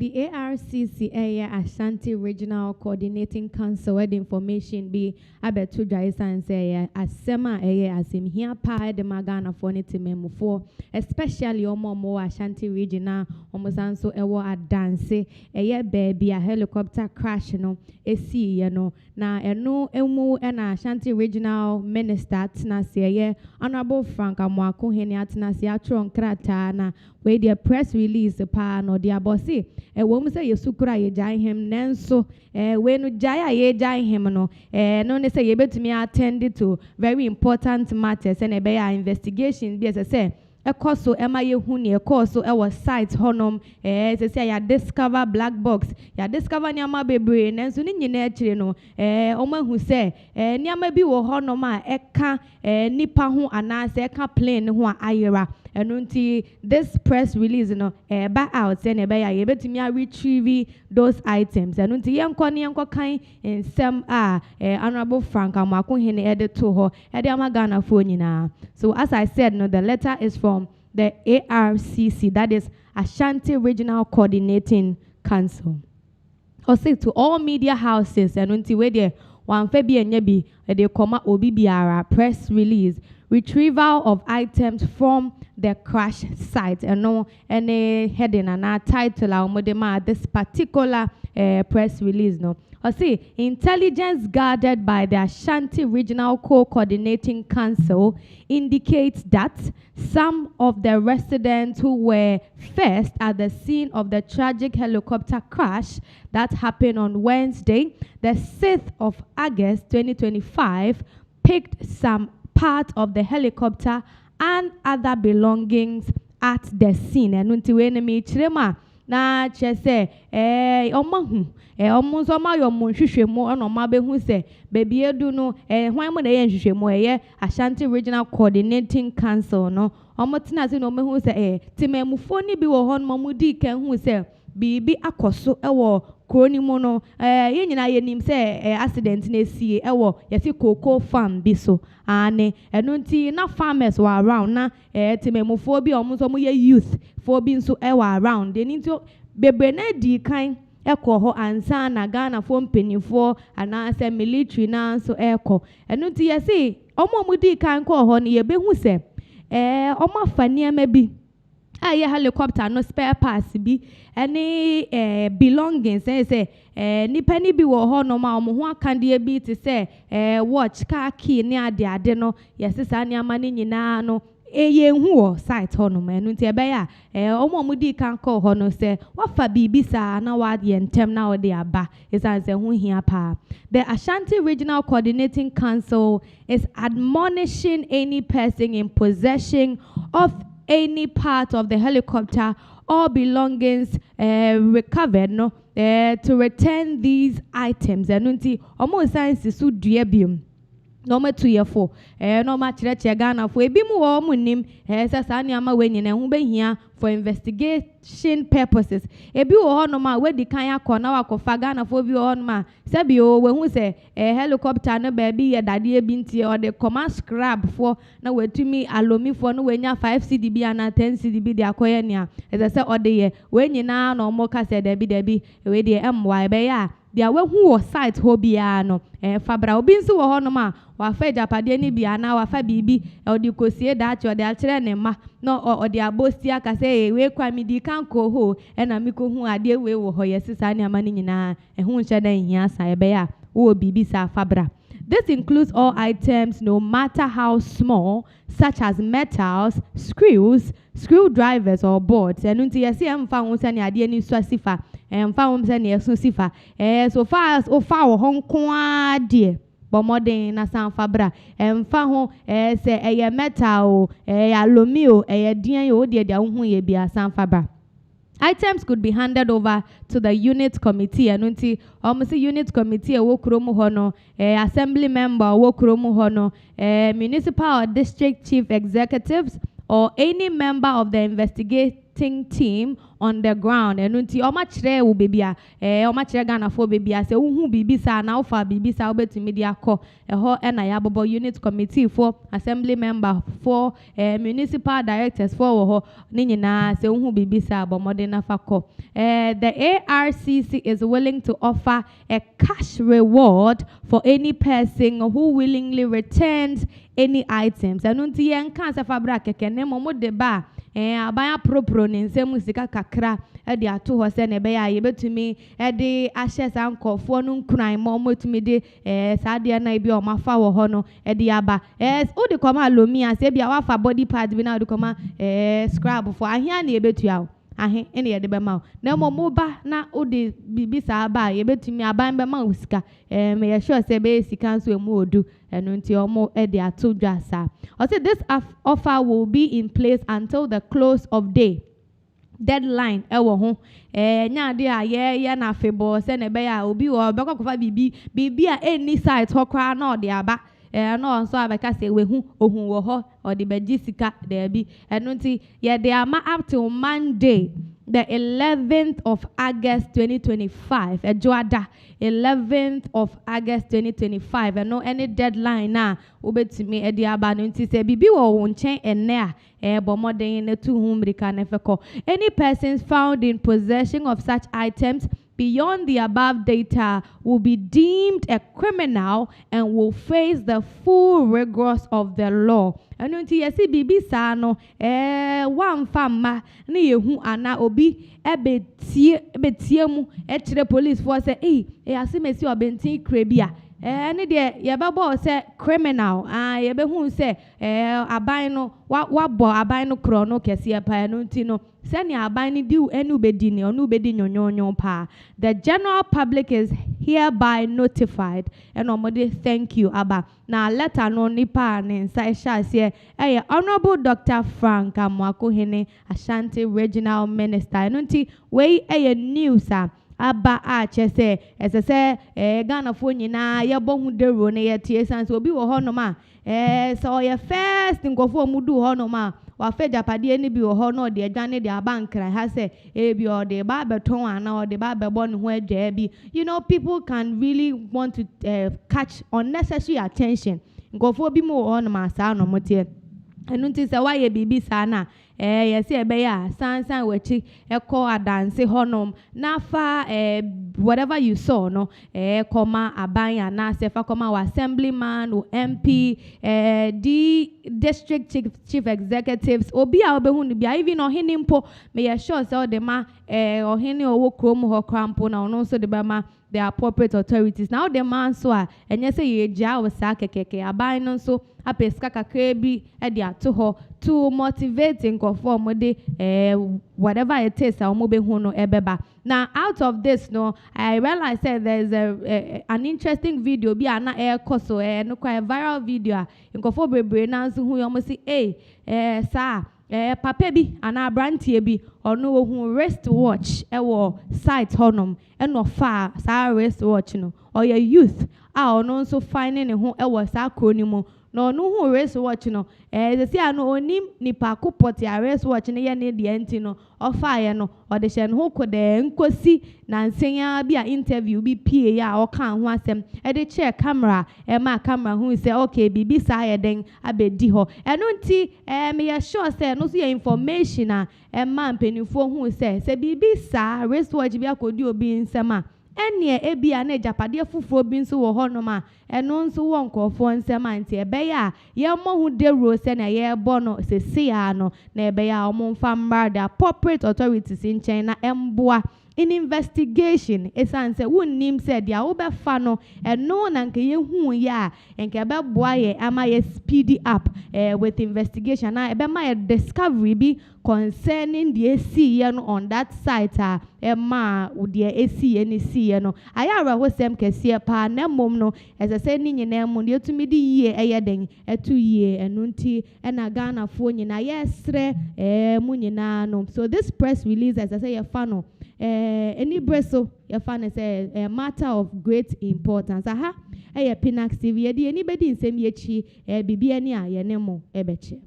The ARCCA Ashanti Regional Coordinating Council had information be about two dry and say asema asim here pa the magana for it memo for especially omo Ashanti Regional omosanso ewo a dance baby a helicopter crash no esi no na eno emu na Ashanti Regional Minister tina se Honorable Frank Amwako hene atina se atron krata na we the press release pa no dia bossy e wo mu say yesukura ye jai him nanso we no jai ye jai him no no ne say ye betumi attend to very important matters and e be investigation bi as say ekoso ema ye hu ne ekoso e was site honom say ya discover black box ya discover ni ama bebre nanso ni nyina akire no omahu say ni ama bi wo honom a eka nipa ho anase eka plane ho a ayera enunti this press release no back out say ne be ya ye betumi a retrieve those items enunti yenko kan ensem a Honorable Frank Amwako hene ede to ho ede amagana fo nyina. So as I said, no, the letter is from the ARCC, that is Ashanti Regional Coordinating Council. Also to all media houses, and until we there, one Febi and Yebi, they come out OBBR press release, retrieval of items from the crash site, and no any heading and our title, our modema, this particular press release, no. Or see, intelligence gathered by the Ashanti Regional Co-Coordinating Council indicates that some of the residents who were first at the scene of the tragic helicopter crash that happened on Wednesday, the 6th of August 2025, picked some part of the helicopter and other belongings at the scene. And until enemy chirema na chese omahu omunso ma yo munhwehwemu ono ma behu se baby edu no hwan mo na ye nhwehwemu Ashanti Regional Coordinating Council no omotina se no mehu se timamufo ni bi wo hon mamudi kan hu se bibi akoso ewo kroni mu no ye nyina ye nim se accident na sie ewo yesi cocoa farm bi so ane enu nti na farmers were around na timamufo bi omunso mo ye youth fo bi nso ewo around de nti bebre na di kan eko ho ansa na Ghana fo mpenifo ana se military na so eko enu nti yesi omomudi kan ko ho ne ye behu se omo afania ma bi aye helicopter no spare parts bi any belongings say nipa ni bi wo ho no ma omo ho akande bi ti say watch car key ni ade no yesesa ni ama ni nyina no eye hu wo site ho no ma enu nti ebe ya omomudi kan ko ho no say wafa bibi sa na wa de entem na wo de aba isan say hu hia pa. The Ashanti Regional Coordinating Council is admonishing any person in possession of any part of the helicopter or belongings recovered no to return these items. And unti almost science su duebium. No ma 2 year 4 no ma chire Ghana fo ebi mu wo mu nim se sa ne ama we nyina hu behia for investigation purposes ebi wo ho no ma we di kan akọ na wakofa Ghana fo bi wo no ma se bi o we hu se helicopter no ba bi ye dade e bi ntie o de command scrap fo na wetumi alomi fo no we nya 5 cd bi ana 10 cd bi de akoye ne a se o de ye we nyina na o mo ka se da bi we de my be ya dia we hu wo site ho bia no fabra obi nso wo ho no ma wa fa japade ni bia na wa fa bibi o di kosie da che o de akire ne ma no o de abosti aka se we kwa mi di kan ko ho na mi ko hu ade we wo ho yesisa ne ama ni nyina hu nche da hia sa ebe ya wo bibi sa fabra. This includes all items, no matter how small, such as metals, screws, screwdrivers, or boards. And until you see, I'm found any idea in Swasifa, and found any Swasifa. So far as Ofa Hong Kong, dear, but more than a San Fabra, and found say a metal, a alumio, a dear, dear, dear, be a San Fabra. Items could be handed over to the unit committee. And until almost unit committee, a wokromu hono, assembly member, wokromu hono, municipal or district chief executives, or any member of the investigating team on the ground. Enunti oma chire wo baby a oma chire Ghana for baby a se uhu bibi sa na ofa bibi sa obetumi dia akọ eho na ya bobo unit committee for assembly member for municipal directors for wo ho ni nyina se uhu bibi sa bomode na fa kọ. The ARCC is willing to offer a cash reward for any person who willingly returns any items. Enunti yen kan se fa bra keke ne mo de ba abaya propro ne nsem sika kakra de ato ho se ne be ya ye betumi de ahye sa nkofo no nkran mo motumi de sa de na bi o mafa wo ho no de aba o de koma lomi ase bia wa fa body part bi na o de koma scrub for ahia na ye betua ahe ene ye de be ma na mo ba na o de bibi sa ba ye betumi aban be ma usika me ye sure say be sika nso emu odu enu nti omo e de ato dwa sa o say this offer will be in place until the close of day deadline ewo ho nya de a ye na febo se ne be ya obi wo be kokofa bibi a any site ho kra na o de aba no so abeka say we hu ohun wo ho o de be gisika de bi enu nti ye de ama up till Monday the 11th of August 2025 ejoada 11th of August 2025 no any deadline na obetimi e de aba no nti say bibi wo wo nchen enne a bomoden na tu humrika na feko any persons found in possession of such items beyond the above data will be deemed a criminal and will face the full rigors of the law. Enunti yesi bibi sa no wan famma na yehu ana obi ebetie mu kire police force say asimesi obenti krebia ne de yebebo say criminal yebehu say aban no wabo aban no kro no kese pa enunti no seni aban ni diu enu bedi ni onu bedi nyonyonyo pa. The general public is hereby notified and omode thank you aba na letter no nipa ne nsa sha se Honorable Dr. Frank Amwakohene Ashanti Regional Minister enunti we news aba a chese esese Ghana fo nyina ye bohu dero ne ye tie sanse obi wo hono ma so ye first nkofo mudu hono ma wa fe japade ni bi wo hono de adwane de abankra ha se bi o de ba beton ana o de ba bebo ne ho adwa bi people can really want to catch unnecessary attention nkofo bi mo hono ma sa no motie enunti se wa ye bibi sa na yesi ebe ya sansan wechi eko adanse honom na fa whatever you saw no koma abanya na se fa koma wa assemblyman o MP the district chief executives obi a obehu ni bia even ohini mpo me ya sure say o de ma ohini owo krom ho krampo na ono so de ba ma the appropriate authorities now the man so enye say ye gia wo sa kekeke aban no so apeska kakra bi e de ato ho to motivate nkofo de whatever it is omo be hu no ebeba. Now out of this no I realized that there's an interesting video bi ana koso no kwa viral video nkofo bebre na nso hu yo mo si sa papa bi ana brantie bi ono ohun wristwatch ewo site honom eno fa sa wristwatch no oya youth a ono nso finding ne ho ewo sa kronimu no no hu wristwatch no ze si ano onim nipa kopoti wristwatch ne ye ne de enti no ofa ye no ode hye no ho kode nkosi na nsenya bi a interview bi pie ya o kan ho asem e de check camera ma camera hu say okay bibi sa ye den abedi ho eno nti me ye sure say no so ye information a ma mpenifo hu say bibi sa wristwatch bi akodi obi nsema ene ebia na japade fufuro bi nso wo hono ma eno nso wo nkofo nsema nti ebeya ye mo hu de rose na ye bono sese ya no na ebeya omo mfa mbar the appropriate authorities in China emboa in investigation esanse wonnim said ya wo be fa no eno na nke ye hu ya nke be boa ye ama ye speed up with investigation na ebe ma ye discovery bi concerning the AC on that site ma the AC any see no ayara ho sem kese pa na mom no as I say ni nyina mu de tumi di yie eyeden etu yie enu nti na Ghana fo nyina yesre mu nyina no. So this press release as I say ye fa no any breso ye fa na say a matter of great importance Pinax TV ye di anybody nsem ye chi bibi ani a ye ne mo ebeche.